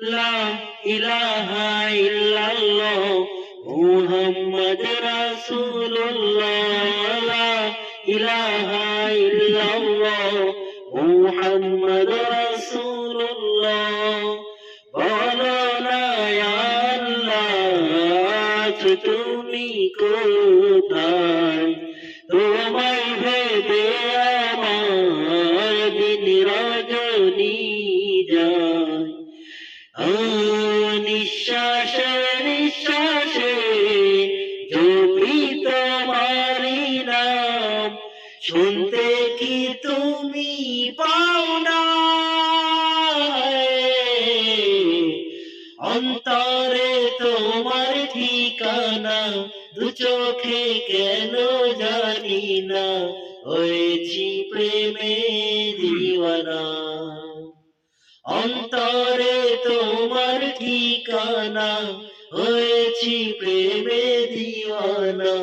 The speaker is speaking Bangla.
লা ইলাহা ইল্লাল্লাহ মুহাম্মদ রাসূলুল্লাহ লা ইলাহা ইল্লাল্লাহ মুহাম্মদ রাসূলুল্লাহ বলো না ইয়া আল্লাহ তুমি কোথায় তোমায় ভেবে আমার দিন রজনী যায় নিঃশ্বাসে নিঃশ্বাসে জপি তোমারি নাম শুনতে কি তুমি পাও না অন্তরে তোমার ঠিকানা দু চোখে কেন জানি না হয়েছি প্রেমে দিওয়ানা অন্তরে তোমার ঠিকানা হয়েছি প্রেমে দিওয়ানা